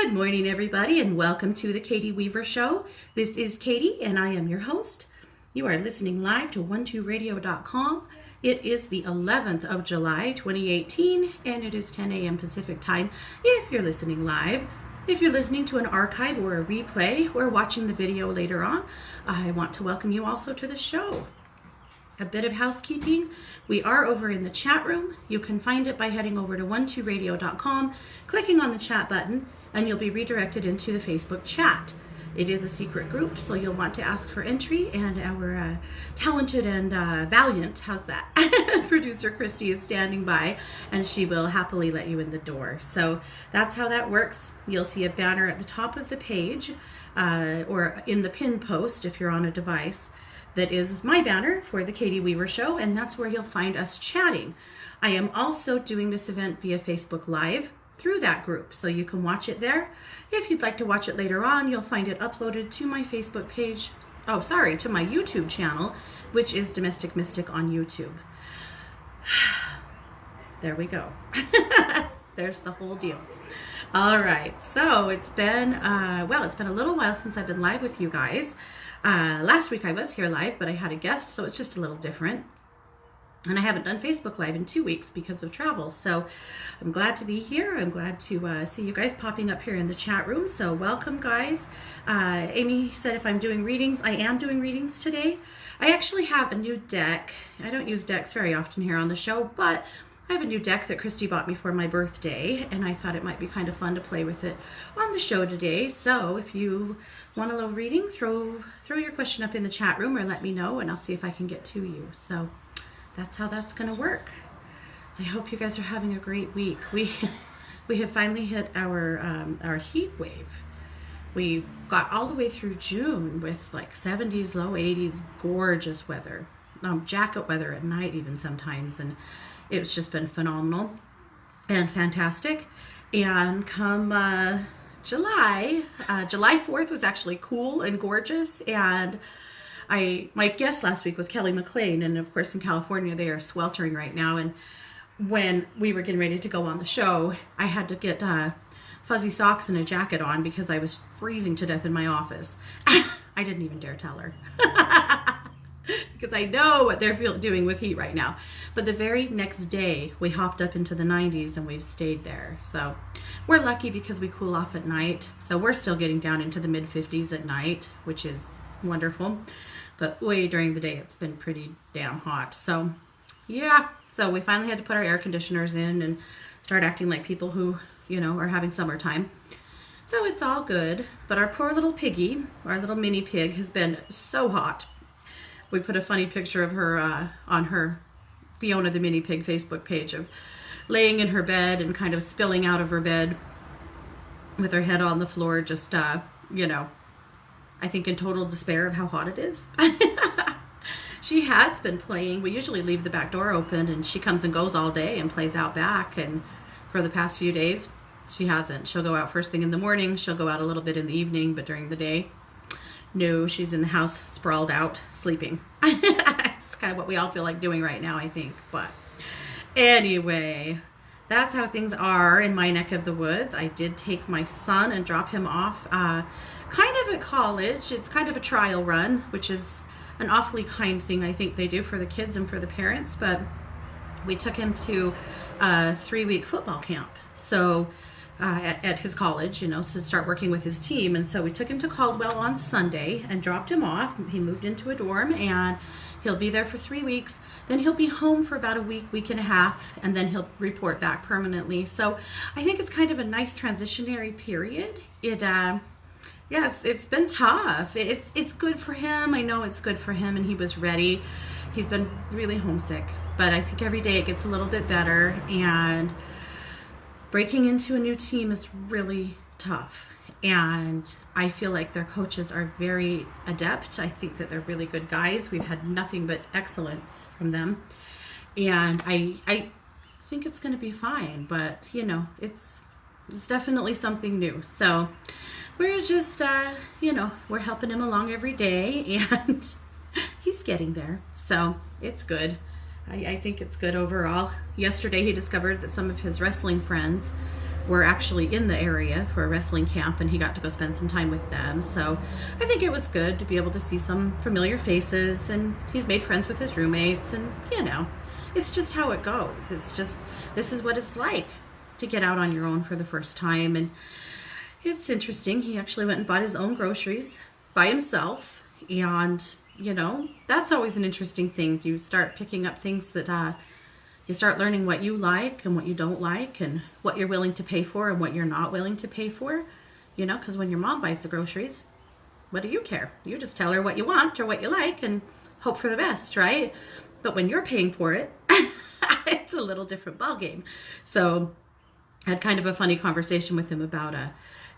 Good morning, everybody, and welcome to the Katie Weaver Show. This is Katie, and I am your host. You are listening live to 12radio.com. It is the 11th of July, 2018, and it is 10 a.m. Pacific time if you're listening live. If you're listening to an archive or a replay or watching the video later on, I want to welcome you also to the show. A bit of housekeeping. We are over in the chat room. You can find it by heading over to 12radio.com, clicking on the chat button, and you'll be redirected into the Facebook chat. It is a secret group, so you'll want to ask for entry, and our talented and valiant, how's that, producer Christy is standing by, and she will happily let you in the door. So that's how that works. You'll see a banner at the top of the page, or in the pin post if you're on a device. That is my banner for the Katie Weaver Show, and that's where you'll find us chatting. I am also doing this event via Facebook Live through that group, so you can watch it there. If you'd like to watch it later on, you'll find it uploaded to my Facebook page, to my YouTube channel, which is Domestic Mystic on YouTube. There we go. There's the whole deal. All right, so it's been a little while since I've been live with you guys. Last week I was here live, but I had a guest, so it's just a little different. And I haven't done Facebook Live in 2 weeks because of travel. So I'm glad to be here. I'm glad to see you guys popping up here in the chat room. So welcome, guys. Amy said if I'm doing readings, I am doing readings today. I actually have a new deck. I don't use decks very often here on the show, but I have a new deck that Christy bought me for my birthday, and I thought it might be kind of fun to play with it on the show today. So if you want a little reading, throw your question up in the chat room or let me know, and I'll see if I can get to you. So that's how that's going to work. I hope you guys are having a great week. We have finally hit our heat wave. We got all the way through June with like 70s, low 80s, gorgeous weather, jacket weather at night even sometimes, and it's just been phenomenal and fantastic. And come July 4th was actually cool and gorgeous, and my guest last week was Kelly McLean, and of course in California they are sweltering right now. And when we were getting ready to go on the show, I had to get fuzzy socks and a jacket on because I was freezing to death in my office. I didn't even dare tell her because I know what they're doing with heat right now. But the very next day we hopped up into the 90s and we've stayed there. So we're lucky because we cool off at night. So we're still getting down into the mid 50s at night, which is wonderful. But during the day it's been pretty damn hot. So yeah, so we finally had to put our air conditioners in and start acting like people who, are having summertime. So it's all good. But our poor little piggy, our little mini pig, has been so hot. We put a funny picture of her on her Fiona the mini pig Facebook page of laying in her bed and kind of spilling out of her bed with her head on the floor, just I think in total despair of how hot it is. She has been playing. We usually leave the back door open and she comes and goes all day and plays out back. And for the past few days, she hasn't. She'll go out first thing in the morning. She'll go out a little bit in the evening, but during the day, no, she's in the house sprawled out sleeping. It's kind of what we all feel like doing right now, I think. But anyway, that's how things are in my neck of the woods. I did take my son and drop him off kind of at college. It's kind of a trial run, which is an awfully kind thing I think they do for the kids and for the parents. But we took him to a 3-week football camp. So at his college, to start working with his team. And so we took him to Caldwell on Sunday and dropped him off. He moved into a dorm and he'll be there for 3 weeks. Then he'll be home for about a week and a half, and then he'll report back permanently. So I think it's kind of a nice transitionary period. Yes, it's been tough. It's good for him. I know it's good for him, and he was ready. He's been really homesick, but I think every day it gets a little bit better, and breaking into a new team is really tough. And I feel like their coaches are very adept. I think that they're really good guys. We've had nothing but excellence from them. And I think it's going to be fine, but it's definitely something new. So we're just, we're helping him along every day, and he's getting there. So it's good. I think it's good overall. Yesterday he discovered that some of his wrestling friends were actually in the area for a wrestling camp, and he got to go spend some time with them. So I think it was good to be able to see some familiar faces, and he's made friends with his roommates, and you know, it's just how it goes. It's just, this is what it's like to get out on your own for the first time. And it's interesting. He actually went and bought his own groceries by himself. And, you know, that's always an interesting thing. You start picking up things that you start learning what you like and what you don't like, and what you're willing to pay for and what you're not willing to pay for. You know, because when your mom buys the groceries, what do you care? You just tell her what you want or what you like and hope for the best, right? But when you're paying for it, it's a little different ballgame. So I had kind of a funny conversation with him about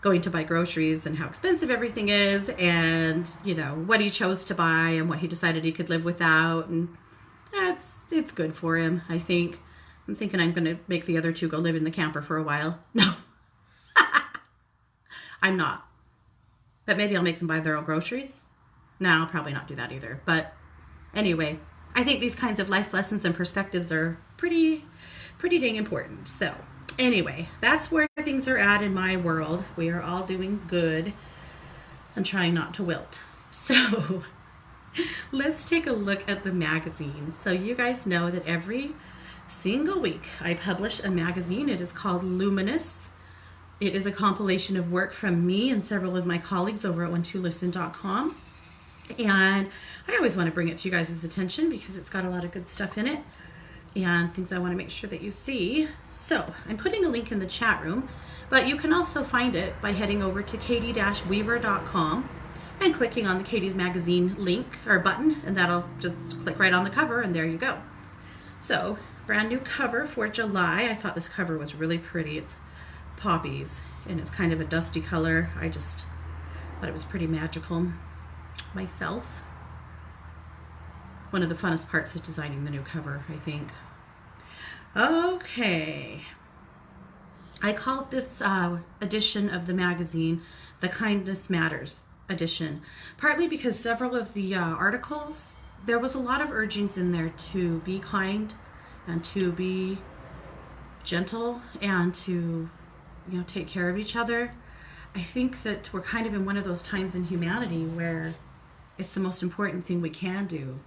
going to buy groceries and how expensive everything is, and you know, what he chose to buy and what he decided he could live without. And it's good for him, I think. I'm thinking I'm going to make the other two go live in the camper for a while. No, I'm not. But maybe I'll make them buy their own groceries. No, I'll probably not do that either. But anyway, I think these kinds of life lessons and perspectives are pretty dang important. So anyway, that's where things are at in my world. We are all doing good. I'm trying not to wilt. So let's take a look at the magazine. So you guys know that every single week I publish a magazine. It is called Luminous. It is a compilation of work from me and several of my colleagues over at when2listen.com. And I always want to bring it to you guys' attention because it's got a lot of good stuff in it and things I want to make sure that you see. So I'm putting a link in the chat room, but you can also find it by heading over to katie-weaver.com and clicking on the Katie's Magazine link or button, and that'll just click right on the cover, and there you go. So brand new cover for July. I thought this cover was really pretty. It's poppies and it's kind of a dusty color. I just thought it was pretty magical myself. One of the funnest parts is designing the new cover, I think. Okay, I called this edition of the magazine the Kindness Matters edition, partly because several of the articles, there was a lot of urgings in there to be kind and to be gentle and to, you know, take care of each other. I think that we're kind of in one of those times in humanity where it's the most important thing we can do.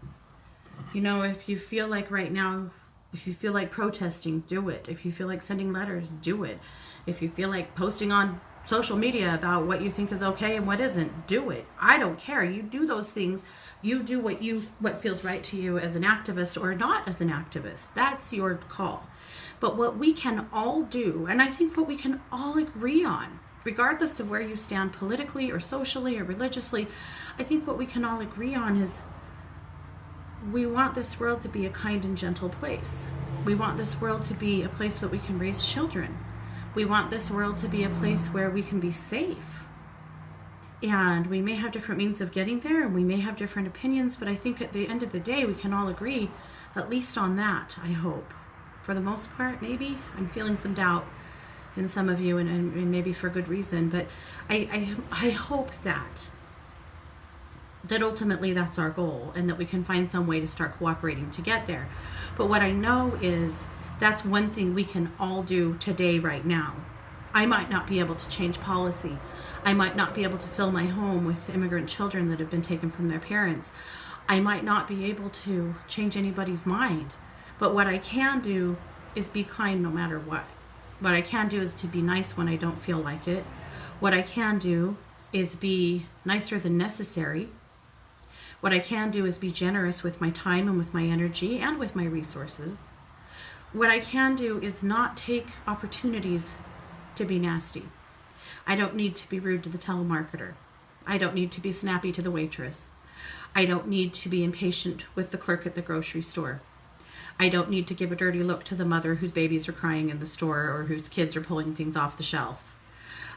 You know, if you feel like right now, if you feel like protesting, do it. If you feel like sending letters, do it. If you feel like posting on social media about what you think is okay and what isn't, do it. I don't care. You do those things. You do what feels right to you as an activist or not as an activist. That's your call. But what we can all do, and I think what we can all agree on, regardless of where you stand politically or socially or religiously, I think what we can all agree on is we want this world to be a kind and gentle place. We want this world to be a place where we can raise children. We want this world to be a place where we can be safe. And we may have different means of getting there, and we may have different opinions, but I think at the end of the day, we can all agree, at least on that, I hope. For the most part, maybe. I'm feeling some doubt in some of you, and maybe for good reason, but I hope that ultimately that's our goal, and that we can find some way to start cooperating to get there. But what I know is that's one thing we can all do today, right now. I might not be able to change policy. I might not be able to fill my home with immigrant children that have been taken from their parents. I might not be able to change anybody's mind. But what I can do is be kind no matter what. What I can do is to be nice when I don't feel like it. What I can do is be nicer than necessary. What I can do is be generous with my time and with my energy and with my resources. What I can do is not take opportunities to be nasty. I don't need to be rude to the telemarketer. I don't need to be snappy to the waitress. I don't need to be impatient with the clerk at the grocery store. I don't need to give a dirty look to the mother whose babies are crying in the store or whose kids are pulling things off the shelf.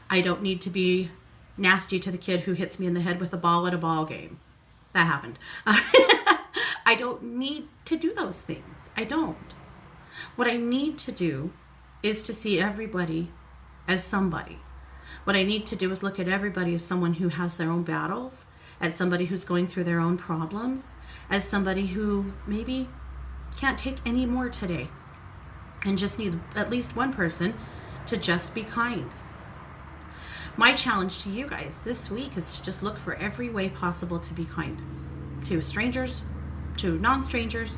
I don't need to be nasty to the kid who hits me in the head with a ball at a ball game. That happened. I don't need to do those things. I don't. What I need to do is to see everybody as somebody. What I need to do is look at everybody as someone who has their own battles, as somebody who's going through their own problems, as somebody who maybe can't take any more today and just need at least one person to just be kind. My challenge to you guys this week is to just look for every way possible to be kind to strangers, to non-strangers.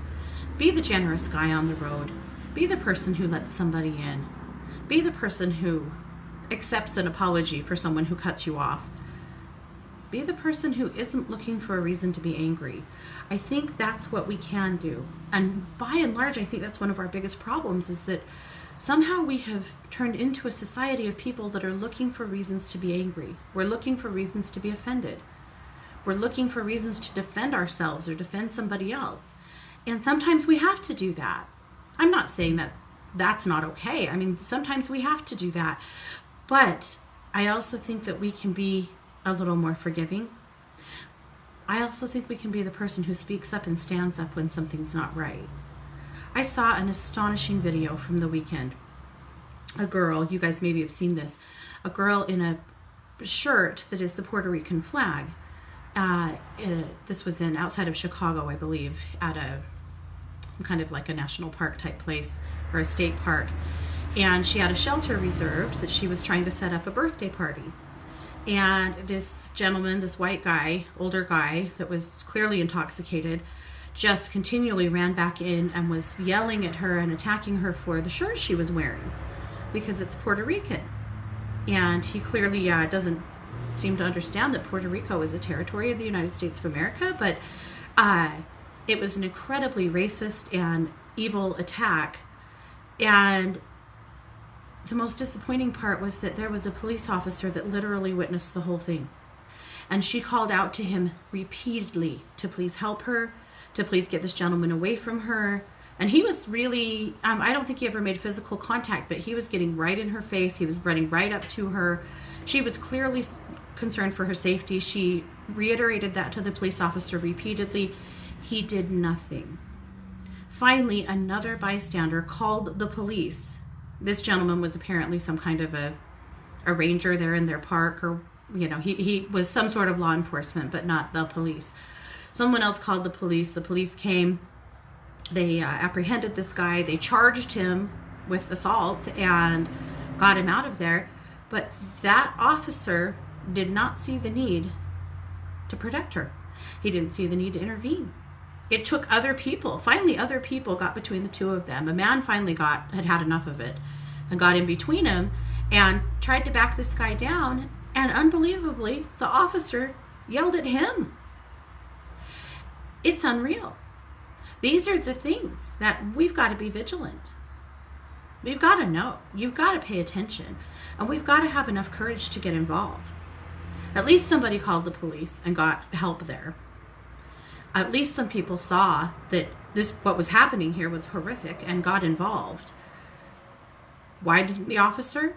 Be the generous guy on the road. Be the person who lets somebody in. Be the person who accepts an apology for someone who cuts you off. Be the person who isn't looking for a reason to be angry. I think that's what we can do. And by and large, I think that's one of our biggest problems, is that somehow we have turned into a society of people that are looking for reasons to be angry. We're looking for reasons to be offended. We're looking for reasons to defend ourselves or defend somebody else. And sometimes we have to do that. I'm not saying that that's not okay. I mean, sometimes we have to do that. But I also think that we can be a little more forgiving. I also think we can be the person who speaks up and stands up when something's not right. I saw an astonishing video from the weekend. A girl, you guys maybe have seen this, a girl in a shirt that is the Puerto Rican flag. This was outside of Chicago, I believe, at some kind of like a national park type place, or a state park. And she had a shelter reserved that she was trying to set up a birthday party. And this gentleman, this white guy, older guy that was clearly intoxicated, just continually ran back in and was yelling at her and attacking her for the shirt she was wearing because it's Puerto Rican. And he clearly doesn't seem to understand that Puerto Rico is a territory of the United States of America, but it was an incredibly racist and evil attack. And the most disappointing part was that there was a police officer that literally witnessed the whole thing. And she called out to him repeatedly to please help her, to please get this gentleman away from her. And he was really, I don't think he ever made physical contact, but he was getting right in her face. He was running right up to her. She was clearly concerned for her safety. She reiterated that to the police officer repeatedly. He did nothing. Finally, another bystander called the police. This gentleman was apparently some kind of a ranger there in their park, or, you know, he was some sort of law enforcement, but not the police. Someone else called the police. The police came. They apprehended this guy. They charged him with assault and got him out of there. But that officer did not see the need to protect her. He didn't see the need to intervene. It took other people. Finally, other people got between the two of them. A man finally had had enough of it and got in between them and tried to back this guy down. And unbelievably, the officer yelled at him. It's unreal. These are the things that we've got to be vigilant. We've got to know. You've got to pay attention. And we've got to have enough courage to get involved. At least somebody called the police and got help there. At least some people saw that what was happening here was horrific and got involved. Why didn't the officer?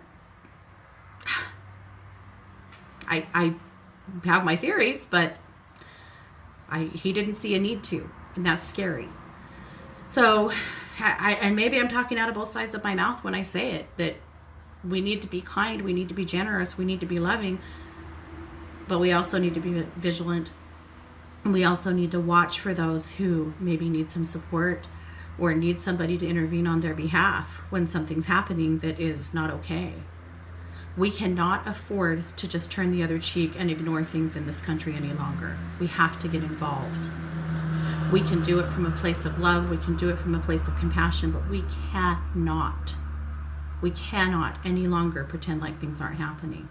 I have my theories, but he didn't see a need to, and that's scary. So, and maybe I'm talking out of both sides of my mouth when I say it, that we need to be kind, we need to be generous, we need to be loving, but we also need to be vigilant. And we also need to watch for those who maybe need some support or need somebody to intervene on their behalf when something's happening that is not okay. We cannot afford to just turn the other cheek and ignore things in this country any longer. We have to get involved. We can do it from a place of love. We can do it from a place of compassion, but we cannot any longer pretend like things aren't happening.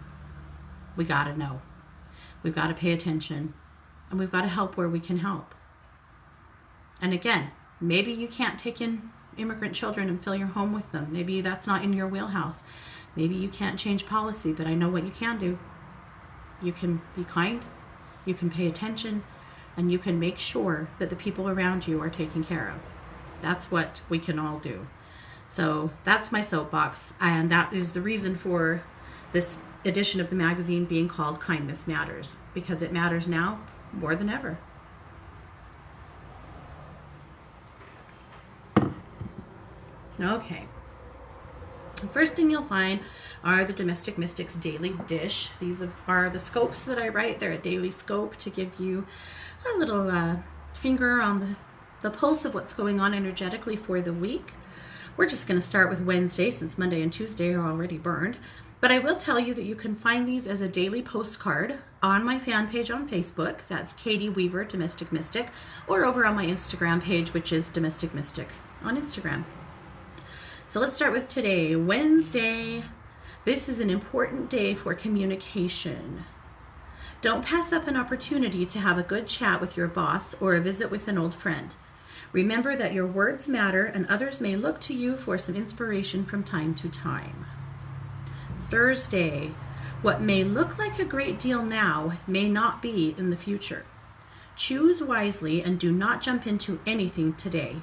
We got to know. We've got to pay attention. And we've got to help where we can help. And again, maybe you can't take in immigrant children and fill your home with them. Maybe that's not in your wheelhouse. Maybe you can't change policy, but I know what you can do. You can be kind, you can pay attention, and you can make sure that the people around you are taken care of. That's what we can all do. So that's my soapbox, and that is the reason for this edition of the magazine being called Kindness Matters, because it matters now more than ever. Okay. The first thing you'll find are the Domestic Mystics Daily Dish. These are the scopes that I write. They're a daily scope to give you a little finger on the pulse of what's going on energetically for the week. We're just going to start with Wednesday since Monday and Tuesday are already burned. But I will tell you that you can find these as a daily postcard on my fan page on Facebook. That's Katie Weaver, Domestic Mystic, or over on my Instagram page, which is Domestic Mystic on Instagram. So let's start with today, Wednesday. This is an important day for communication. Don't pass up an opportunity to have a good chat with your boss or a visit with an old friend. Remember that your words matter and others may look to you for some inspiration from time to time. Thursday, what may look like a great deal now may not be in the future. Choose wisely and do not jump into anything today.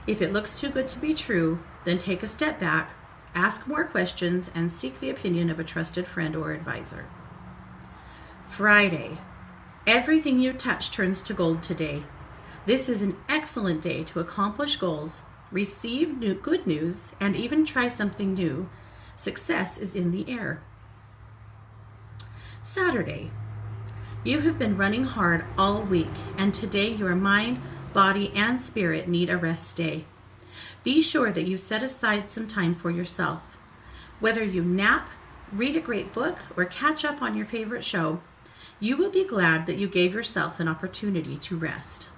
If it looks too good to be true, then take a step back, ask more questions, and seek the opinion of a trusted friend or advisor. Friday, everything you touch turns to gold today. This is an excellent day to accomplish goals, receive good news, and even try something new. Success is in the air. Saturday, you have been running hard all week, and today your mind, body, and spirit need a rest day. Be sure that you set aside some time for yourself. Whether you nap, read a great book, or catch up on your favorite show, you will be glad that you gave yourself an opportunity to rest.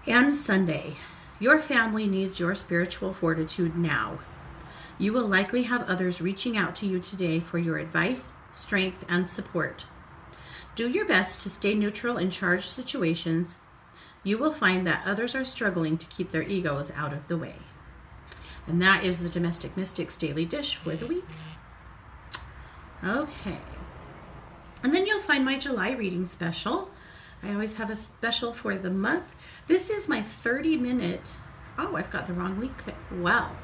And Sunday, your family needs your spiritual fortitude now. You will likely have others reaching out to you today for your advice, strength, and support. Do your best to stay neutral in charged situations. You will find that others are struggling to keep their egos out of the way. And that is the Domestic Mystics Daily Dish for the week. Okay. And then you'll find my July reading special. I always have a special for the month. This is my 30-minute... Oh, I've got the wrong link there. Well...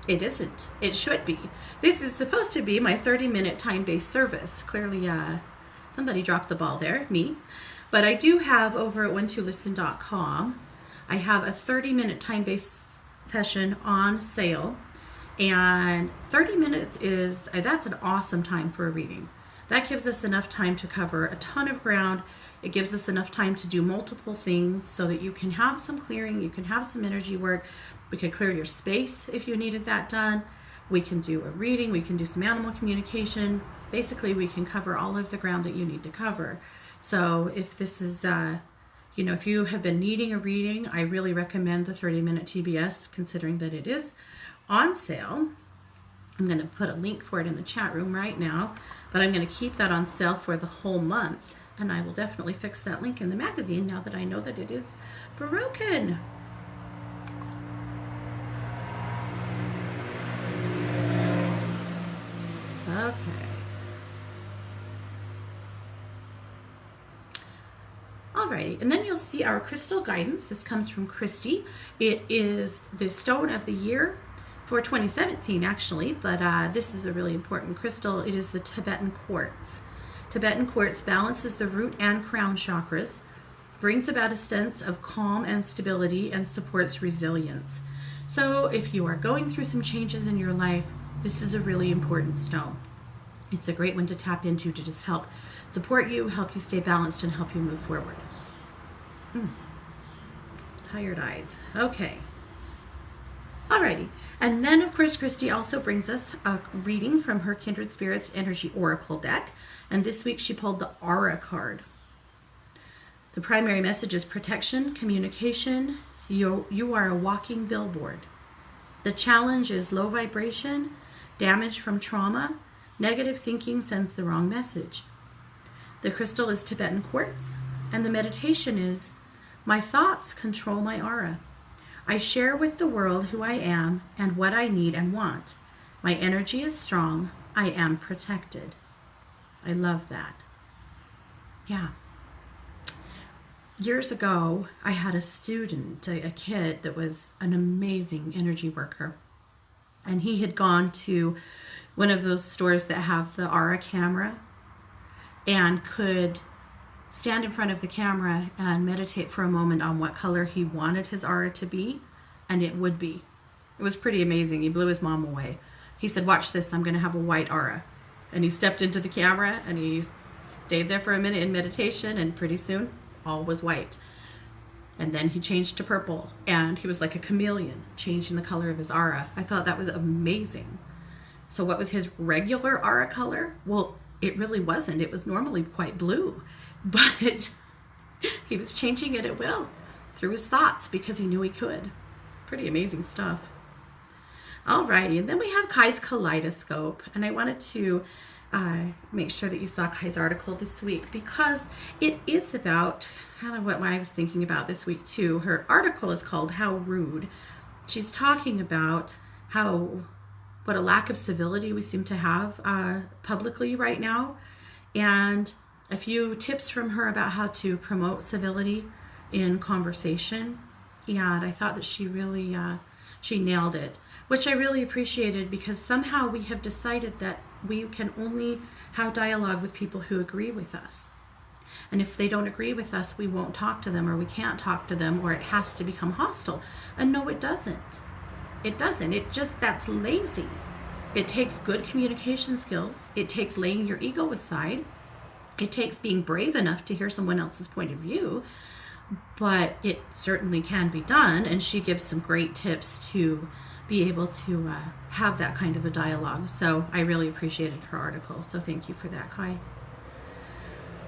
It isn't. It should be. This is supposed to be my 30-minute time-based service. Clearly, somebody dropped the ball there, me. But I do have over at when2listen.com, I have a 30-minute time-based session on sale. And 30 minutes is, that's an awesome time for a reading. That gives us enough time to cover a ton of ground. It gives us enough time to do multiple things so that you can have some clearing, you can have some energy work. We can clear your space if you needed that done. We can do a reading, we can do some animal communication. Basically, we can cover all of the ground that you need to cover. So if this is, if you have been needing a reading, I really recommend the 30-minute TBS, considering that it is on sale. I'm going to put a link for it in the chat room right now, but I'm going to keep that on sale for the whole month. And I will definitely fix that link in the magazine now that I know that it is broken. Okay. Alrighty, and then you'll see our crystal guidance. This comes from Christy. It is the stone of the year for 2017, actually, but this is a really important crystal. It is the Tibetan quartz. Tibetan quartz balances the root and crown chakras, brings about a sense of calm and stability, and supports resilience. So if you are going through some changes in your life, this is a really important stone. It's a great one to tap into to just help support you, help you stay balanced, and help you move forward. Tired eyes. Okay. Alrighty. And then, of course, Christy also brings us a reading from her Kindred Spirits Energy Oracle deck. And this week she pulled the Aura card. The primary message is protection, communication. You are a walking billboard. The challenge is low vibration, damage from trauma. Negative thinking sends the wrong message. The crystal is Tibetan quartz, and the meditation is, my thoughts control my aura. I share with the world who I am and what I need and want. My energy is strong. I am protected. I love that. Yeah. Years ago, I had a student, a kid that was an amazing energy worker. And he had gone to one of those stores that have the Aura camera and could stand in front of the camera and meditate for a moment on what color he wanted his aura to be, and it would be. It was pretty amazing. He blew his mom away. He said, watch this, I'm going to have a white aura. And he stepped into the camera and he stayed there for a minute in meditation, and pretty soon all was white. And then he changed to purple, and he was like a chameleon, changing the color of his aura. I thought that was amazing. So what was his regular aura color? Well, it really wasn't. It was normally quite blue, but he was changing it at will through his thoughts because he knew he could. Pretty amazing stuff. Alrighty, and then we have Kai's Kaleidoscope, and I wanted to make sure that you saw Kai's article this week because it is about kind of what I was thinking about this week too. Her article is called How Rude. She's talking about what a lack of civility we seem to have publicly right now, and a few tips from her about how to promote civility in conversation. And I thought that she really she nailed it, which I really appreciated, because somehow we have decided that we can only have dialogue with people who agree with us. And if they don't agree with us, we won't talk to them, or we can't talk to them, or it has to become hostile. And no, it doesn't. It doesn't. It just, that's lazy. It takes good communication skills. It takes laying your ego aside. It takes being brave enough to hear someone else's point of view. But it certainly can be done, and she gives some great tips to be able to have that kind of a dialogue. So I really appreciated her article. So thank you for that, Kai.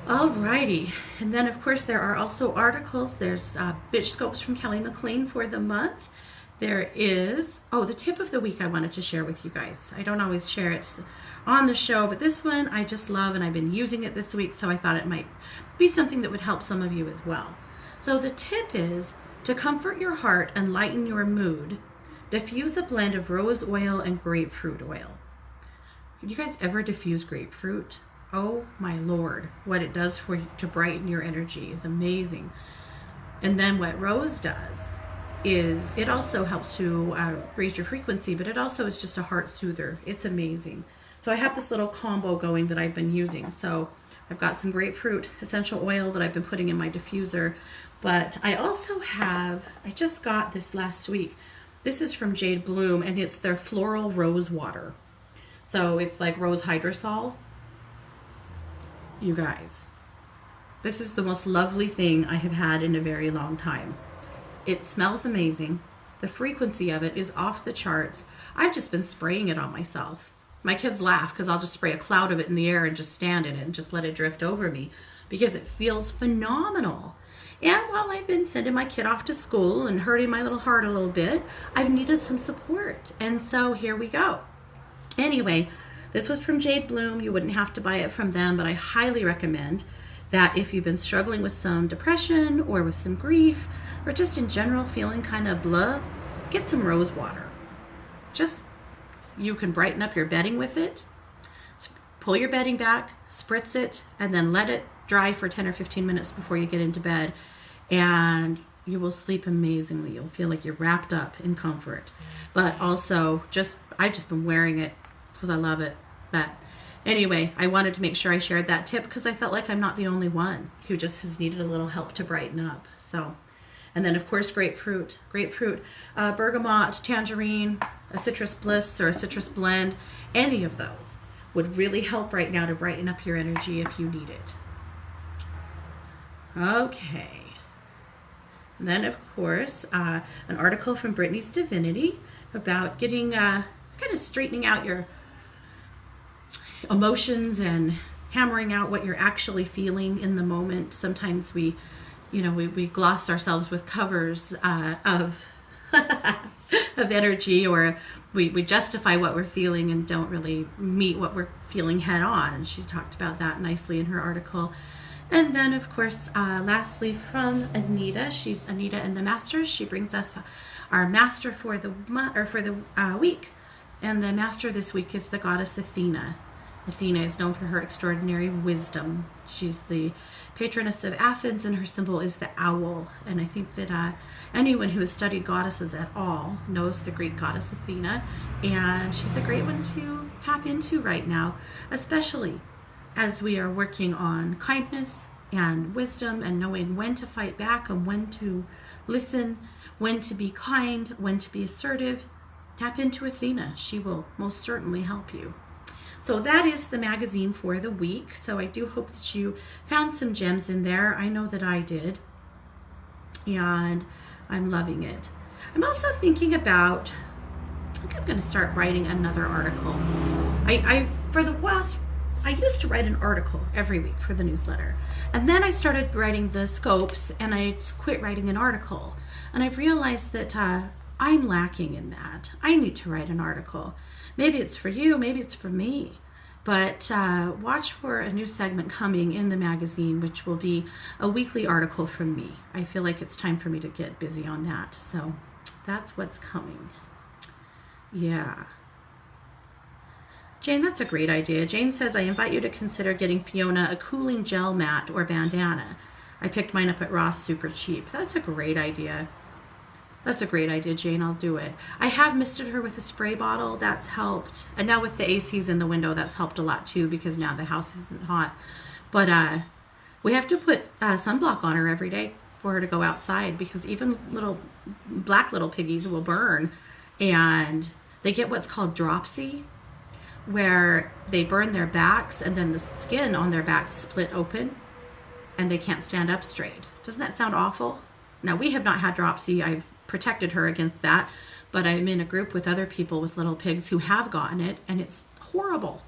Alrighty, and then of course there are also articles. There's Bitch Scopes from Kelly McLean for the month. There is, the tip of the week I wanted to share with you guys. I don't always share it on the show, but this one I just love, and I've been using it this week, so I thought it might be something that would help some of you as well. So the tip is to comfort your heart and lighten your mood. Diffuse a blend of rose oil and grapefruit oil. Have you guys ever diffused grapefruit? Oh my Lord, what it does for you to brighten your energy is amazing. And then what rose does is it also helps to raise your frequency, but it also is just a heart soother. It's amazing. So I have this little combo going that I've been using. So I've got some grapefruit essential oil that I've been putting in my diffuser, but I also have, I just got this last week. This is from Jade Bloom, and it's their floral rose water. So it's like rose hydrosol. You guys, this is the most lovely thing I have had in a very long time. It smells amazing. The frequency of it is off the charts. I've just been spraying it on myself. My kids laugh because I'll just spray a cloud of it in the air and just stand in it and just let it drift over me because it feels phenomenal. And while I've been sending my kid off to school and hurting my little heart a little bit, I've needed some support. And so here we go. Anyway, this was from Jade Bloom. You wouldn't have to buy it from them, but I highly recommend that if you've been struggling with some depression or with some grief or just in general feeling kind of blah, get some rose water. You can brighten up your bedding with it. Pull your bedding back, spritz it, and then let it dry for 10 or 15 minutes before you get into bed. And you will sleep amazingly. You'll feel like you're wrapped up in comfort. But also, I've just been wearing it because I love it. But anyway, I wanted to make sure I shared that tip because I felt like I'm not the only one who just has needed a little help to brighten up. So, and then of course grapefruit, bergamot, tangerine, a citrus bliss or a citrus blend, any of those would really help right now to brighten up your energy if you need it. Okay. And then of course, an article from Brittany's Divinity about getting, kind of straightening out your emotions and hammering out what you're actually feeling in the moment. Sometimes we gloss ourselves with covers of of energy, or we justify what we're feeling and don't really meet what we're feeling head on. And she's talked about that nicely in her article. And then of course, lastly from Anita, she's Anita and the Masters. She brings us our master for the week, and the master this week is the goddess Athena. Athena is known for her extraordinary wisdom. She's the patroness of Athens, and her symbol is the owl. And I think that anyone who has studied goddesses at all knows the Greek goddess Athena, and she's a great one to tap into right now, especially as we are working on kindness and wisdom and knowing when to fight back and when to listen, when to be kind, when to be assertive. Tap into Athena. She will most certainly help you. So that is the magazine for the week. So I do hope that you found some gems in there. I know that I did. and I'm loving it. I'm also thinking about, I think I'm going to start writing another article. I used to write an article every week for the newsletter, and then I started writing the scopes, and I quit writing an article. And I've realized that I'm lacking in that. I need to write an article. Maybe it's for you, maybe it's for me. But watch for a new segment coming in the magazine, which will be a weekly article from me. I feel like it's time for me to get busy on that. So that's what's coming. Yeah. Jane, that's a great idea. Jane says, I invite you to consider getting Fiona a cooling gel mat or bandana. I picked mine up at Ross super cheap. That's a great idea. That's a great idea, Jane. I'll do it. I have misted her with a spray bottle. That's helped. And now with the ACs in the window, that's helped a lot too, because now the house isn't hot. But we have to put sunblock on her every day for her to go outside, because even little piggies will burn. And they get what's called dropsy, where they burn their backs and then the skin on their backs split open and they can't stand up straight. Doesn't that sound awful? Now, we have not had dropsy. I've protected her against that, but I'm in a group with other people with little pigs who have gotten it, and it's horrible,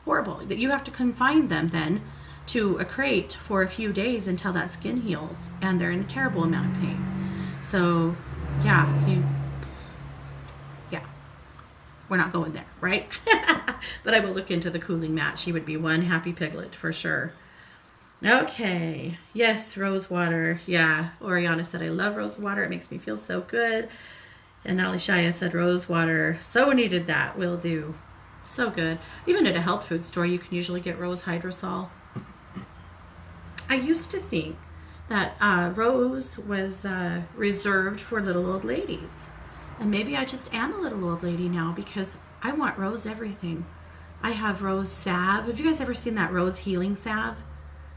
horrible, that you have to confine them then to a crate for a few days until that skin heals, and they're in a terrible amount of pain. So yeah, we're not going there, right? But I will look into the cooling mat. She would be one happy piglet for sure. Okay. Yes, rose water. Yeah. Oriana said, I love rose water. It makes me feel so good. And Alishaya said, rose water. So needed that. Will do. So good. Even at a health food store, you can usually get rose hydrosol. I used to think that rose was reserved for little old ladies. And maybe I just am a little old lady now, because I want rose everything. I have rose salve. Have you guys ever seen that rose healing salve?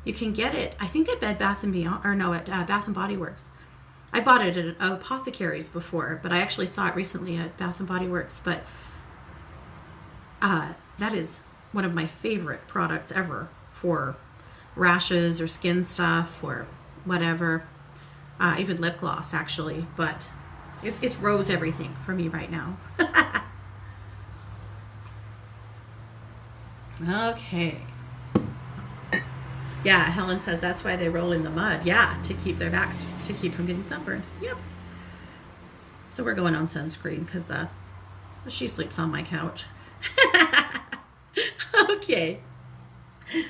You can get it, I think, at Bed Bath & Beyond, or no, at Bath & Body Works. I bought it at Apothecaries before, but I actually saw it recently at Bath & Body Works. But that is one of my favorite products ever for rashes or skin stuff or whatever. Even lip gloss, actually. But it's rose everything for me right now. Okay. Yeah, Helen says that's why they roll in the mud. Yeah, to keep their backs, to keep from getting sunburned. Yep. So we're going on sunscreen because she sleeps on my couch. Okay.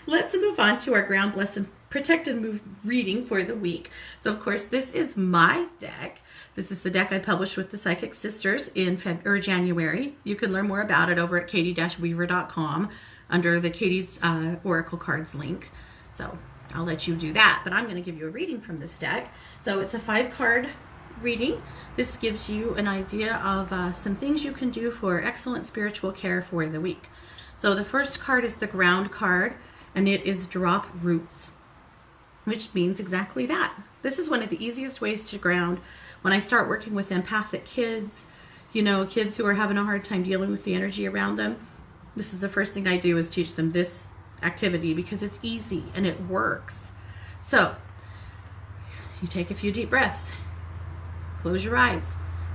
Let's move on to our Ground, Bless, and Protect and Move reading for the week. So, of course, this is my deck. This is the deck I published with the Psychic Sisters in January. You can learn more about it over at katie-weaver.com under the Katie's Oracle Cards link. So I'll let you do that, but I'm going to give you a reading from this deck. So it's a 5-card reading. This gives you an idea of some things you can do for excellent spiritual care for the week. So the first card is the Ground card, and it is Drop Roots, which means exactly that. This is one of the easiest ways to ground. When I start working with empathic kids, you know, kids who are having a hard time dealing with the energy around them, this is the first thing I do, is teach them this activity, because it's easy and it works. So you take a few deep breaths, close your eyes,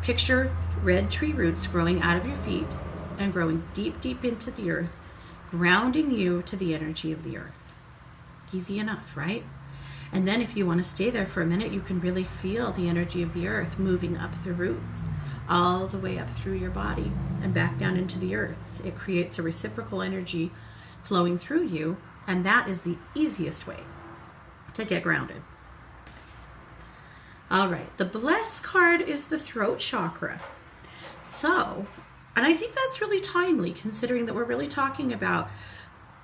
picture red tree roots growing out of your feet and growing deep, deep into the earth, grounding you to the energy of the earth. Easy enough, right? And then if you want to stay there for a minute, you can really feel the energy of the earth moving up the roots, all the way up through your body and back down into the earth. It creates a reciprocal energy flowing through you, and that is the easiest way to get grounded. All right, the Bless card is the throat chakra. So, and I think that's really timely, considering that we're really talking about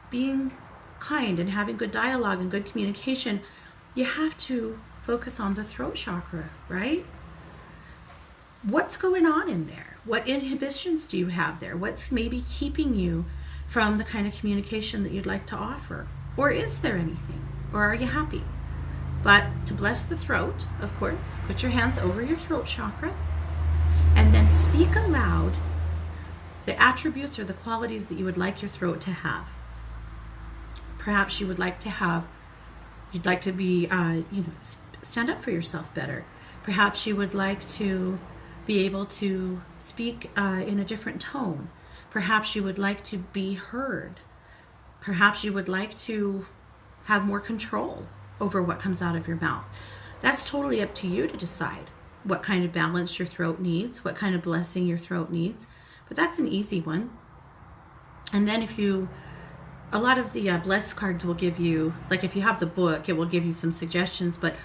being kind and having good dialogue and good communication. You have to focus on the throat chakra, right? What's going on in there? What inhibitions do you have there? What's maybe keeping you from the kind of communication that you'd like to offer? Or is there anything? Or are you happy? But to bless the throat, of course, put your hands over your throat chakra and then speak aloud the attributes or the qualities that you would like your throat to have. Perhaps you would like to have, you'd like to be, stand up for yourself better. Perhaps you would like to be able to speak in a different tone. Perhaps you would like to be heard. Perhaps you would like to have more control over what comes out of your mouth. That's totally up to you to decide what kind of balance your throat needs, what kind of blessing your throat needs. But that's an easy one. And then a lot of the bless cards will give you, like if you have the book, it will give you some suggestions. But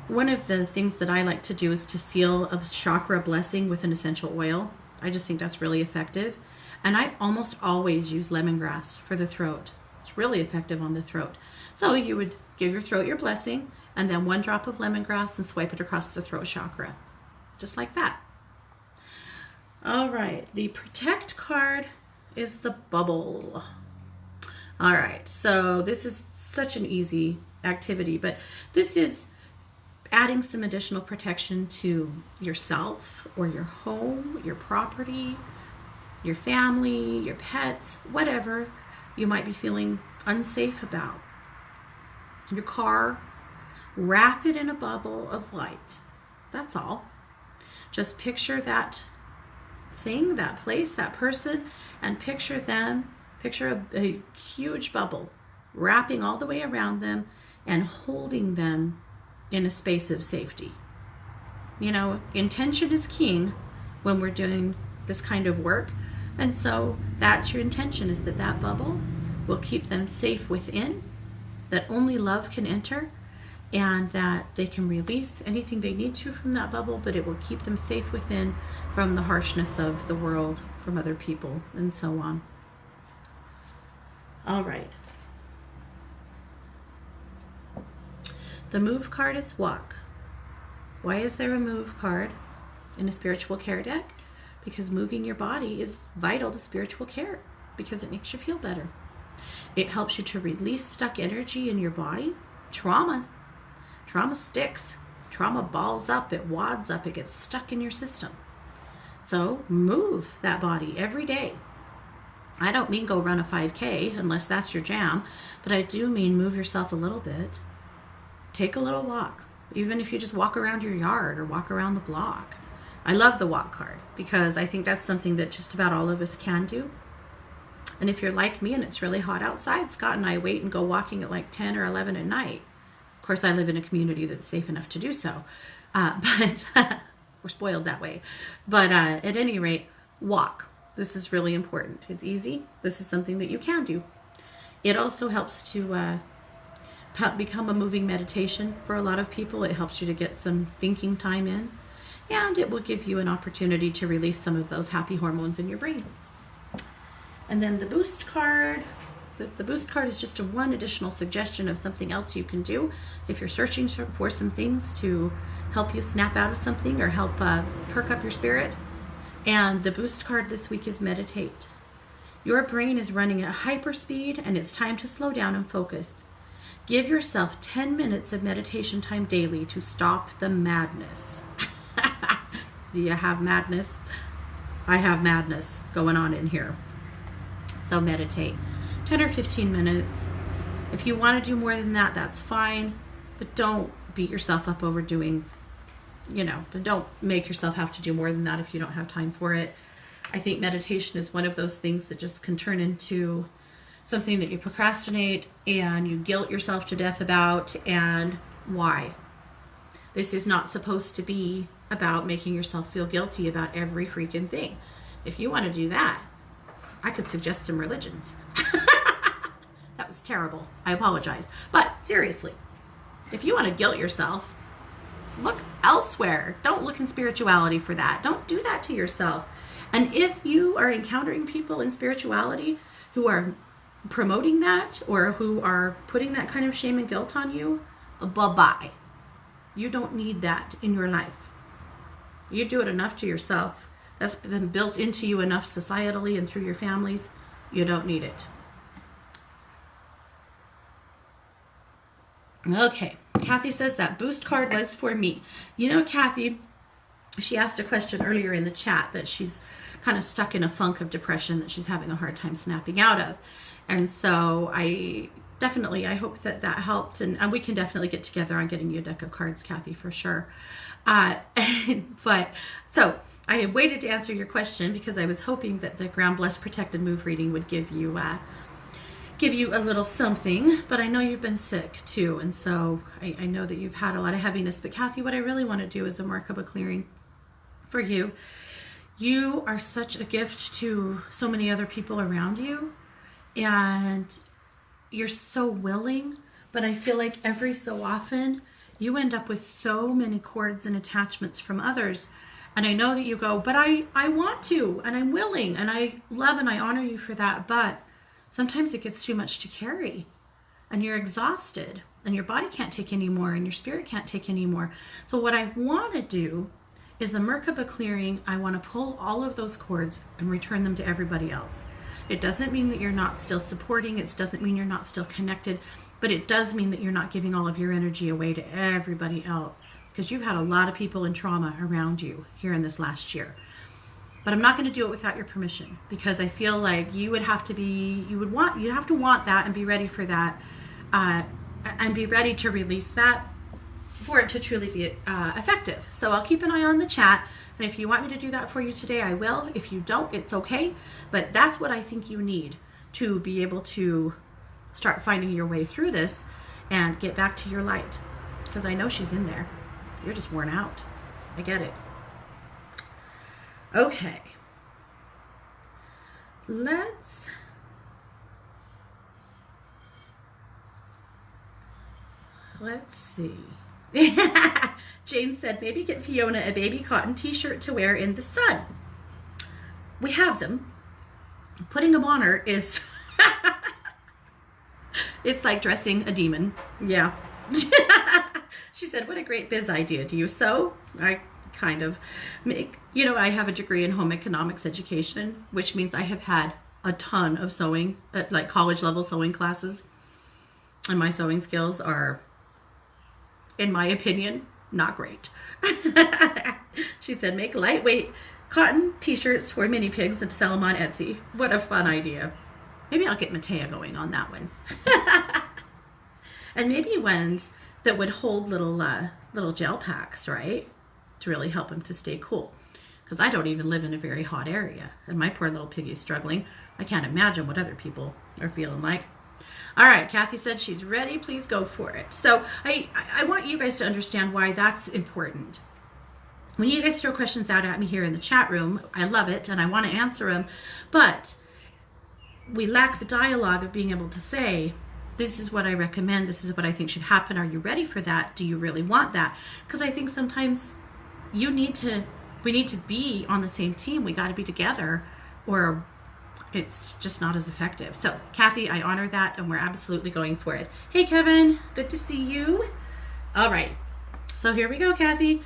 one of the things that I like to do is to seal a chakra blessing with an essential oil. I just think that's really effective. And I almost always use lemongrass for the throat. It's really effective on the throat. So you would give your throat your blessing, and then 1 drop of lemongrass and swipe it across the throat chakra. Just like that. All right, the protect card is the bubble. All right, so this is such an easy activity, but this is adding some additional protection to yourself or your home, your property, your family, your pets, whatever you might be feeling unsafe about. Your car, wrap it in a bubble of light. That's all. Just picture that thing, that place, that person, and picture them. Picture a huge bubble wrapping all the way around them and holding them in a space of safety. You know, intention is king when we're doing this kind of work. And so that's your intention, is that that bubble will keep them safe within, that only love can enter, and that they can release anything they need to from that bubble, but it will keep them safe within from the harshness of the world, from other people, and so on. All right. The move card is walk. Why is there a move card in a spiritual care deck? Because moving your body is vital to spiritual care, because it makes you feel better. It helps you to release stuck energy in your body. Trauma sticks. Trauma balls up, it wads up, it gets stuck in your system. So move that body every day. I don't mean go run a 5K unless that's your jam, but I do mean move yourself a little bit. Take a little walk, even if you just walk around your yard or walk around the block. I love the walk card because I think that's something that just about all of us can do. And if you're like me and it's really hot outside, Scott and I wait and go walking at like 10 or 11 at night. Of course, I live in a community that's safe enough to do so, but we're spoiled that way. But at any rate, walk. This is really important. It's easy. This is something that you can do. It also helps to become a moving meditation for a lot of people. It helps you to get some thinking time in, and it will give you an opportunity to release some of those happy hormones in your brain. And then the boost card. The boost card is just one additional suggestion of something else you can do if you're searching for some things to help you snap out of something or help perk up your spirit. And the boost card this week is meditate. Your brain is running at hyperspeed and it's time to slow down and focus. Give yourself 10 minutes of meditation time daily to stop the madness. Do you have madness? I have madness going on in here. So meditate. 10 or 15 minutes. If you want to do more than that, that's fine. But don't beat yourself up over doing, but don't make yourself have to do more than that if you don't have time for it. I think meditation is one of those things that just can turn into something that you procrastinate and you guilt yourself to death about. And why? This is not supposed to be about making yourself feel guilty about every freaking thing. If you want to do that, I could suggest some religions. That was terrible. I apologize. But seriously, if you want to guilt yourself, look elsewhere. Don't look in spirituality for that. Don't do that to yourself. And if you are encountering people in spirituality who are promoting that or who are putting that kind of shame and guilt on you, bye-bye. You don't need that in your life. You do it enough to yourself. That's been built into you enough societally and through your families. You don't need it. Okay, Kathy says that boost card was for me. Kathy, she asked a question earlier in the chat that she's kind of stuck in a funk of depression that she's having a hard time snapping out of. And so I hope that that helped, and we can definitely get together on getting you a deck of cards, Kathy, for sure. But so I waited to answer your question because I was hoping that the Ground Blessed Protected Move reading would give you a little something, but I know you've been sick too, and so I know that you've had a lot of heaviness. But Kathy, what I really want to do is a Merkaba clearing for you. You are such a gift to so many other people around you, and you're so willing, but I feel like every so often you end up with so many cords and attachments from others. And I know that you go, but I want to, and I'm willing, and I love and I honor you for that, but sometimes it gets too much to carry, and you're exhausted, and your body can't take anymore, and your spirit can't take anymore. So what I want to do is the Merkaba clearing. I want to pull all of those cords and return them to everybody else. It doesn't mean that you're not still supporting. It doesn't mean you're not still connected, but it does mean that you're not giving all of your energy away to everybody else, because you've had a lot of people in trauma around you here in this last year. But I'm not going to do it without your permission, because I feel like you would have to want that and be ready for that, and be ready to release that for it to truly be effective. So I'll keep an eye on the chat, and if you want me to do that for you today, I will. If you don't, it's okay. But that's what I think you need to be able to start finding your way through this and get back to your light, because I know she's in there. You're just worn out. I get it. Okay. Let's see. Jane said, maybe get Fiona a baby cotton t-shirt to wear in the sun. We have them. Putting them on her is it's like dressing a demon. Yeah. She said, what a great biz idea. Do you sew? I kind of make, I have a degree in home economics education, which means I have had a ton of sewing, like college level sewing classes. And my sewing skills are, in my opinion, not great. She said, make lightweight cotton t-shirts for mini pigs and sell them on Etsy. What a fun idea. Maybe I'll get Matea going on that one. And maybe ones that would hold little gel packs, right? To really help him to stay cool. Because I don't even live in a very hot area, and my poor little piggy's struggling. I can't imagine what other people are feeling like. All right, Kathy said she's ready. Please go for it. So I want you guys to understand why that's important. When you guys throw questions out at me here in the chat room, I love it, and I want to answer them, but we lack the dialogue of being able to say, this is what I recommend, this is what I think should happen. Are you ready for that? Do you really want that? Because I think sometimes we need to be on the same team. We got to be together, or it's just not as effective. So Kathy, I honor that, and we're absolutely going for it. Hey Kevin, good to see you. All right, so here we go, Kathy.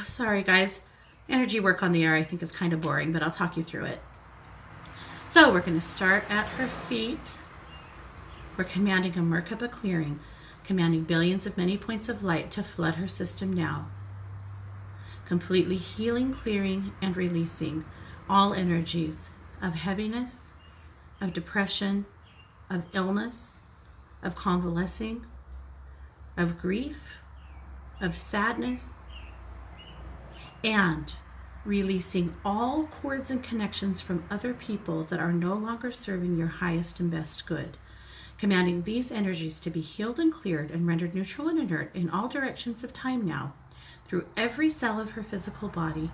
Sorry guys, energy work on the air I think is kind of boring, but I'll talk you through it. So we're going to start at her feet. We're commanding a Merkaba clearing, commanding billions of many points of light to flood her system now. Completely healing, clearing, and releasing all energies of heaviness, of depression, of illness, of convalescing, of grief, of sadness, and releasing all cords and connections from other people that are no longer serving your highest and best good. Commanding these energies to be healed and cleared and rendered neutral and inert in all directions of time now, through every cell of her physical body,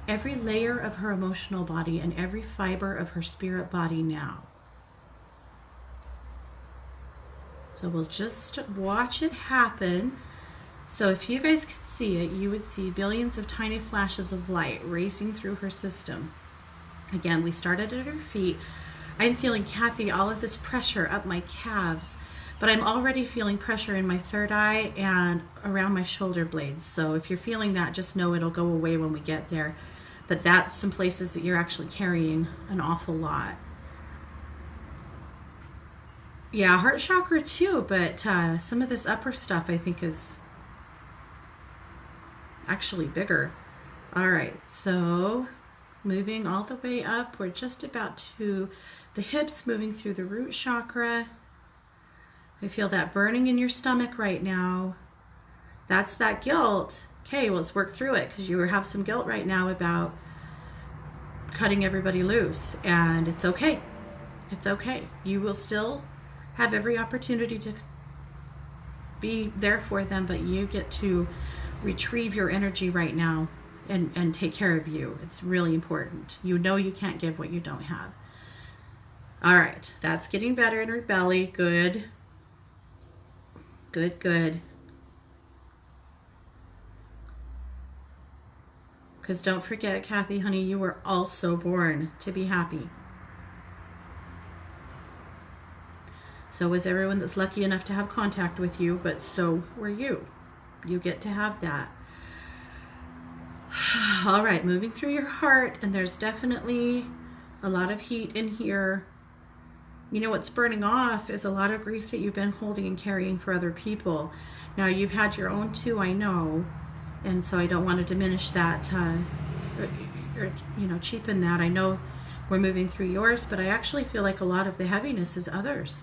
every layer of her emotional body, and every fiber of her spirit body now. So we'll just watch it happen. So if you guys could see it, you would see billions of tiny flashes of light racing through her system. Again, we started at her feet. I'm feeling, Kathy, all of this pressure up my calves, but I'm already feeling pressure in my third eye and around my shoulder blades. So if you're feeling that, just know it'll go away when we get there. But that's some places that you're actually carrying an awful lot. Yeah, heart chakra too, but some of this upper stuff I think is actually bigger. All right, so moving all the way up. We're just about to the hips, moving through the root chakra. I feel that burning in your stomach right now. That's that guilt. Okay, well, let's work through it, because you have some guilt right now about cutting everybody loose, and it's okay. It's okay. You will still have every opportunity to be there for them, but you get to retrieve your energy right now and take care of you. It's really important. You know you can't give what you don't have. All right, that's getting better in her belly. Good. Good, good. Because don't forget, Kathy, honey, you were also born to be happy. So was everyone that's lucky enough to have contact with you, but so were you. You get to have that. All right, moving through your heart, and there's definitely a lot of heat in here. You know, what's burning off is a lot of grief that you've been holding and carrying for other people. Now, you've had your own too, I know, and so I don't want to diminish that or you know, cheapen that. I know we're moving through yours, but I actually feel like a lot of the heaviness is others.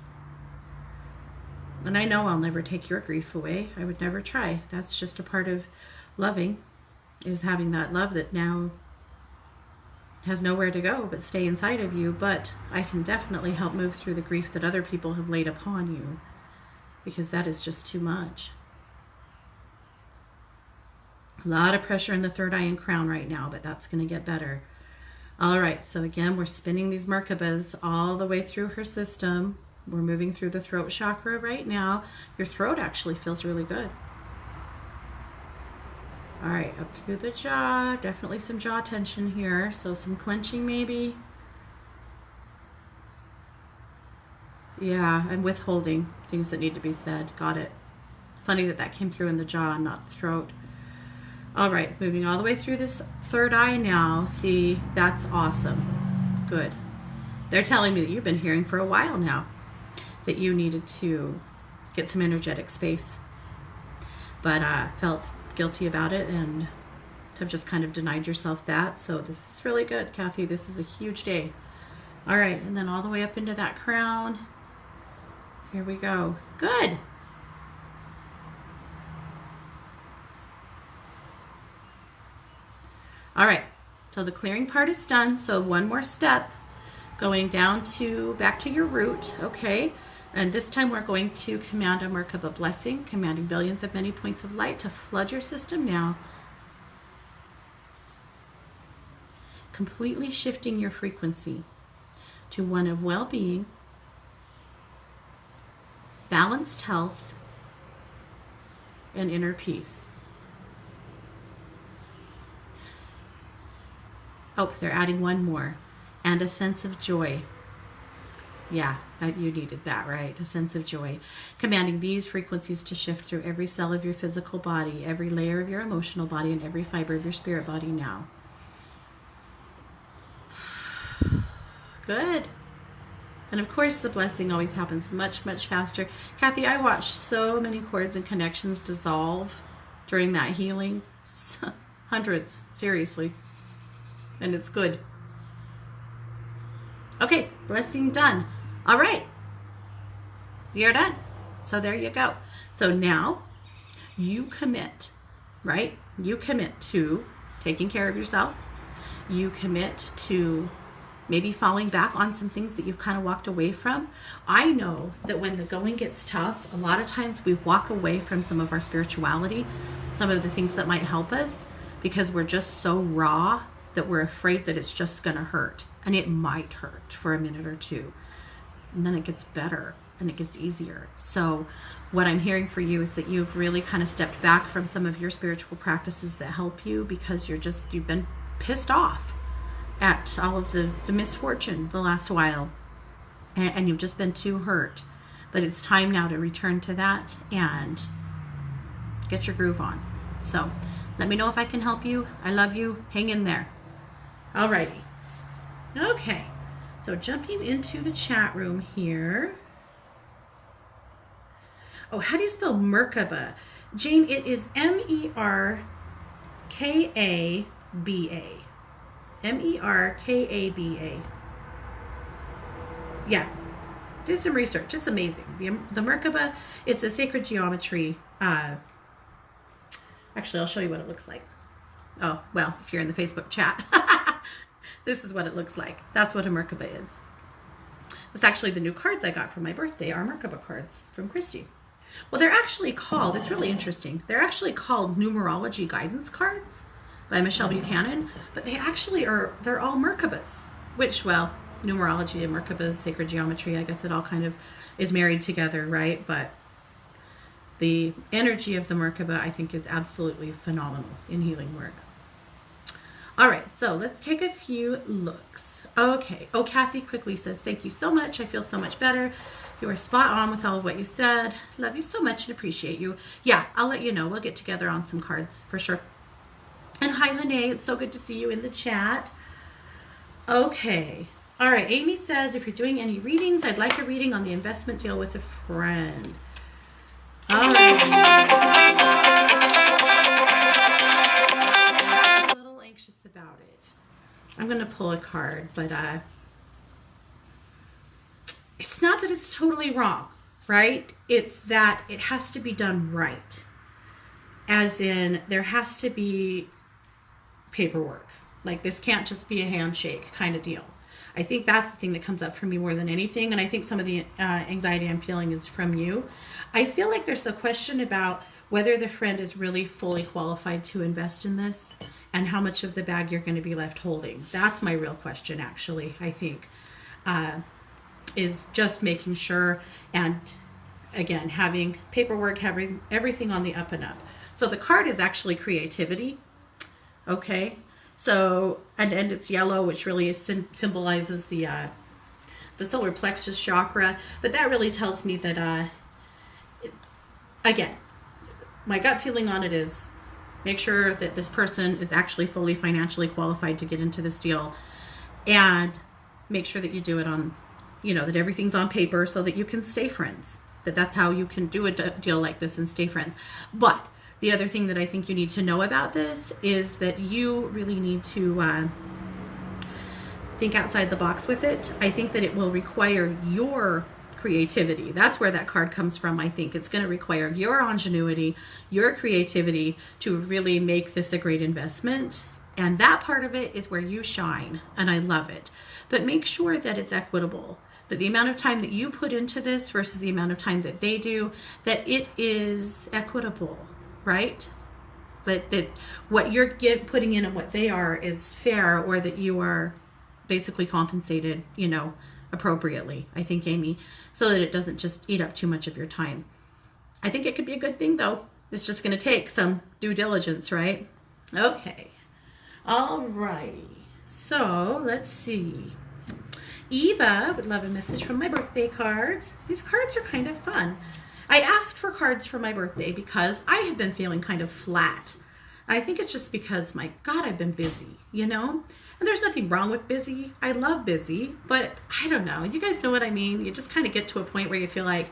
And I know I'll never take your grief away. I would never try. That's just a part of loving, is having that love that now has nowhere to go but stay inside of you. But I can definitely help move through the grief that other people have laid upon you, because that is just too much. A lot of pressure in the third eye and crown right now, but that's going to get better. All right, so again, we're spinning these Merkabas all the way through her system. We're moving through the throat chakra right now. Your throat actually feels really good. All right, up through the jaw. Definitely some jaw tension here, so some clenching maybe. Yeah, and withholding things that need to be said. Got it. Funny that that came through in the jaw and not the throat. All right, moving all the way through this third eye now. See, that's awesome. Good. They're telling me that you've been hearing for a while now that you needed to get some energetic space, but felt guilty about it and have just kind of denied yourself that. So this is really good, Kathy. This is a huge day. All right, and then all the way up into that crown. Here we go. Good. All right, so the clearing part is done. So one more step, going down to back to your root, okay? And this time we're going to command a Merkaba blessing, commanding billions of many points of light to flood your system now, completely shifting your frequency to one of well-being, balanced health, and inner peace. Oh, they're adding one more, and a sense of joy. Yeah, that you needed that, right? A sense of joy. Commanding these frequencies to shift through every cell of your physical body, every layer of your emotional body, and every fiber of your spirit body now. Good. And of course, the blessing always happens much, much faster. Kathy, I watched so many cords and connections dissolve during that healing. Hundreds, seriously. And it's good. Okay, blessing done. All right, you're done. So there you go. So now you commit, right? You commit to taking care of yourself. You commit to maybe falling back on some things that you've kind of walked away from. I know that when the going gets tough, a lot of times we walk away from some of our spirituality, some of the things that might help us, because we're just so raw that we're afraid that it's just going to hurt. And it might hurt for a minute or two. And then it gets better and it gets easier. So what I'm hearing for you is that you've really kind of stepped back from some of your spiritual practices that help you, because you've been pissed off at all of the misfortune the last while. And you've just been too hurt. But it's time now to return to that and get your groove on. So let me know if I can help you. I love you. Hang in there. Alrighty. Okay. So jumping into the chat room here. Oh, how do you spell Merkaba? Jane, it is Merkaba. Merkaba. Yeah, do some research. It's amazing. The Merkaba, it's a sacred geometry. Actually, I'll show you what it looks like. Oh, well, if you're in the Facebook chat, this is what it looks like. That's what a Merkaba is. It's actually the new cards I got for my birthday are Merkaba cards from Christy. Well, they're actually called, it's really interesting, they're actually called numerology guidance cards by Michelle Buchanan, but they actually are, they're all Merkabas, which, well, numerology and Merkabas, sacred geometry, I guess it all kind of is married together, right? But the energy of the Merkaba, I think, is absolutely phenomenal in healing work. All right, so let's take a few looks. Okay. Oh, Kathy quickly says, thank you so much. I feel so much better. You are spot on with all of what you said. Love you so much and appreciate you. Yeah, I'll let you know. We'll get together on some cards for sure. And hi, Lene. It's so good to see you in the chat. Okay. All right. Amy says, if you're doing any readings, I'd like a reading on the investment deal with a friend. All right. A little anxious about it. I'm going to pull a card, but it's not that it's totally wrong, right? It's that it has to be done right. As in, there has to be paperwork. Like, this can't just be a handshake kind of deal. I think that's the thing that comes up for me more than anything. And I think some of the anxiety I'm feeling is from you. I feel like there's a question about whether the friend is really fully qualified to invest in this and how much of the bag you're going to be left holding. That's my real question, actually, I think, is just making sure, and again, having paperwork, having everything on the up and up. So the card is actually creativity. Okay. So, and it's yellow, which really symbolizes the solar plexus chakra. But that really tells me that, again, my gut feeling on it is make sure that this person is actually fully financially qualified to get into this deal, and make sure that you do it on, you know, that everything's on paper so that you can stay friends. That's how you can do a deal like this and stay friends. But the other thing that I think you need to know about this is that you really need to think outside the box with it. I think that it will require your creativity. That's where that card comes from. I think it's going to require your ingenuity, your creativity to really make this a great investment. And that part of it is where you shine. And I love it. But make sure that it's equitable. That the amount of time that you put into this versus the amount of time that they do, that it is equitable. Right? That what you're putting in and what they are is fair, or that you are basically compensated, you know, appropriately, I think, Amy, so that it doesn't just eat up too much of your time. I think it could be a good thing, though. It's just going to take some due diligence, right? Okay. All righty. So let's see. Eva would love a message from my birthday cards. These cards are kind of fun. I asked for cards for my birthday because I have been feeling kind of flat. I think it's just because, my God, I've been busy, you know? And there's nothing wrong with busy. I love busy, but I don't know. You guys know what I mean? You just kind of get to a point where you feel like,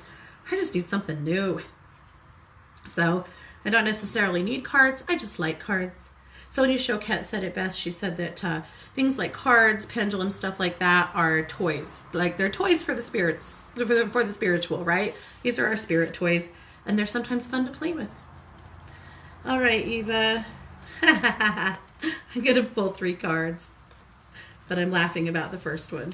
I just need something new. So I don't necessarily need cards. I just like cards. Sonia Choquette said it best. She said that things like cards, pendulums, stuff like that are toys. Like, they're toys for the spirits, for the spiritual, right? These are our spirit toys, and they're sometimes fun to play with. All right, Eva. I'm going to pull 3 cards, but I'm laughing about the first one.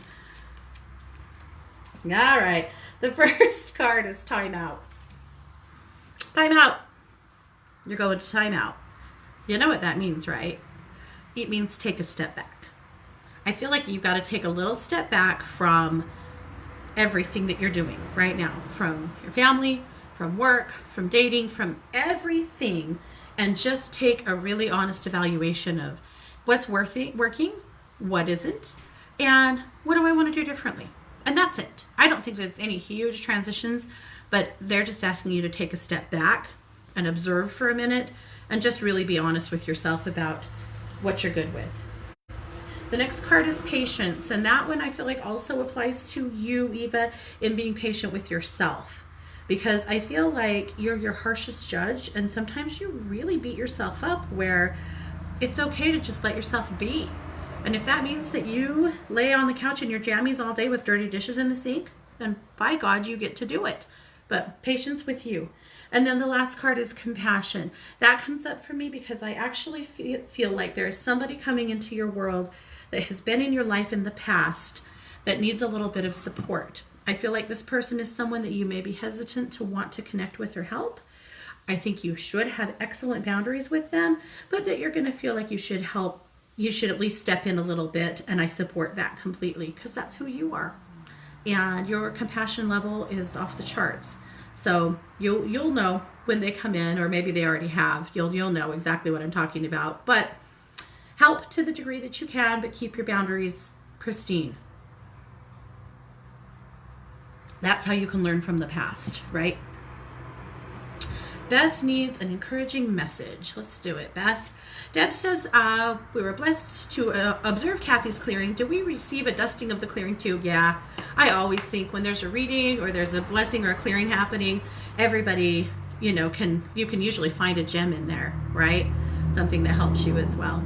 All right. The first card is timeout. Timeout. You're going to timeout. You know what that means, right? It means take a step back. I feel like you've got to take a little step back from everything that you're doing right now, from your family, from work, from dating, from everything, and just take a really honest evaluation of what's working, what isn't, and what do I want to do differently. And that's it. I don't think there's any huge transitions, but they're just asking you to take a step back and observe for a minute and just really be honest with yourself about what you're good with. The next card is patience, and that one I feel like also applies to you, Eva, in being patient with yourself, because I feel like you're your harshest judge, and sometimes you really beat yourself up where it's okay to just let yourself be. And if that means that you lay on the couch in your jammies all day with dirty dishes in the sink, then by God, you get to do it. But patience with you. And then the last card is compassion. That comes up for me because I actually feel like there is somebody coming into your world that has been in your life in the past that needs a little bit of support. I feel like this person is someone that you may be hesitant to want to connect with or help. I think you should have excellent boundaries with them, but that you're going to feel like you should help. You should at least step in a little bit, and I support that completely because that's who you are. And your compassion level is off the charts. So you'll know when they come in, or maybe they already have. You'll know exactly what I'm talking about. But help to the degree that you can, but keep your boundaries pristine. That's how you can learn from the past, right? Beth needs an encouraging message. Let's do it, Beth. Deb says, we were blessed to observe Kathy's clearing. Did we receive a dusting of the clearing too? Yeah. I always think when there's a reading or there's a blessing or a clearing happening, everybody, you can usually find a gem in there, right? Something that helps you as well.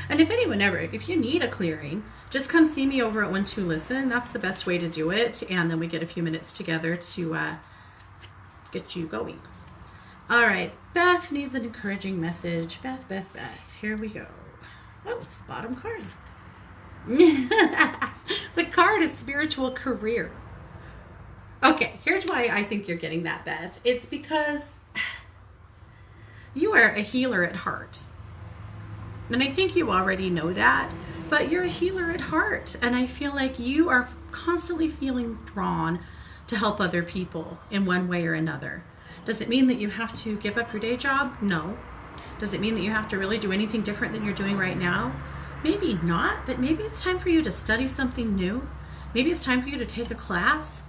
And if you need a clearing, just come see me over at 1-2 Listen. That's the best way to do it. And then we get a few minutes together to get you going. All right, Beth needs an encouraging message. Beth. Here we go. Oh, it's the bottom card. The card is spiritual career. Okay, here's why I think you're getting that, Beth. It's because you are a healer at heart. And I think you already know that, but you're a healer at heart. And I feel like you are constantly feeling drawn to help other people in one way or another. Does it mean that you have to give up your day job? No. Does it mean that you have to really do anything different than you're doing right now? Maybe not, but maybe it's time for you to study something new. Maybe it's time for you to take a class.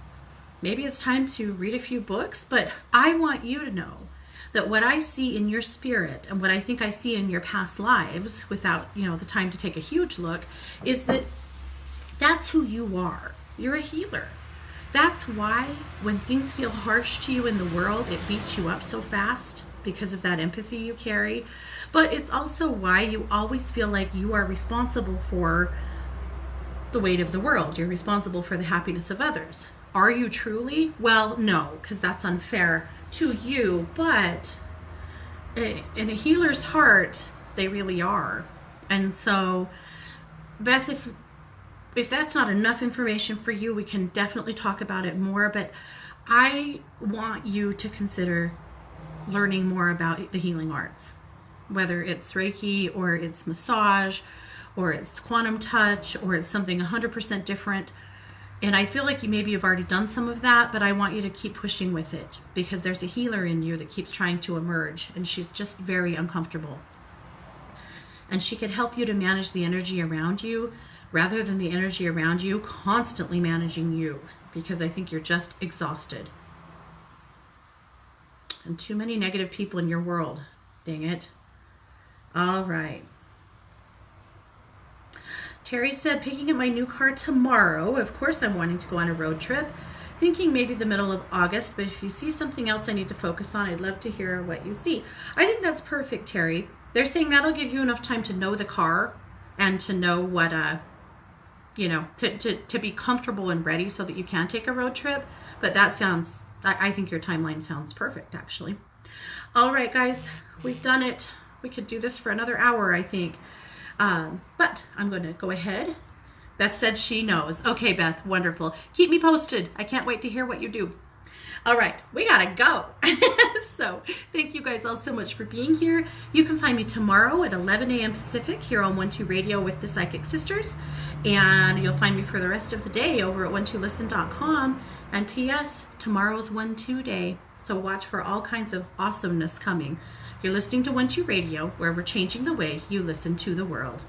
Maybe it's time to read a few books. But I want you to know that what I see in your spirit and what I think I see in your past lives, without the time to take a huge look, is that that's who you are. You're a healer. That's why when things feel harsh to you in the world, it beats you up so fast, because of that empathy you carry. But it's also why you always feel like you are responsible for the weight of the world. You're responsible for the happiness of others. Are you truly? Well, no, because that's unfair to you. But in a healer's heart, they really are. And so, Beth, if that's not enough information for you, we can definitely talk about it more. But I want you to consider learning more about the healing arts, whether it's Reiki or it's massage or it's quantum touch or it's something 100% different. And I feel like you've already done some of that, but I want you to keep pushing with it, because there's a healer in you that keeps trying to emerge, and she's just very uncomfortable. And she could help you to manage the energy around you rather than the energy around you constantly managing you, because I think you're just exhausted. And too many negative people in your world. Dang it. All right. Terry said, picking up my new car tomorrow. Of course, I'm wanting to go on a road trip. Thinking maybe the middle of August, but if you see something else I need to focus on, I'd love to hear what you see. I think that's perfect, Terry. They're saying that'll give you enough time to know the car and to know what, to be comfortable and ready so that you can take a road trip. But that sounds, I think your timeline sounds perfect, actually. All right, guys, we've done it. We could do this for another hour, I think. But I'm going to go ahead. Beth said she knows. Okay, Beth, wonderful. Keep me posted. I can't wait to hear what you do. All right, we gotta go. So thank you guys all so much for being here. You can find me tomorrow at 11 a.m. Pacific here on 1-2 Radio with the Psychic Sisters. And you'll find me for the rest of the day over at 12listen.com. And P.S. tomorrow's 1-2 day. So watch for all kinds of awesomeness coming. You're listening to 1-2 Radio, where we're changing the way you listen to the world.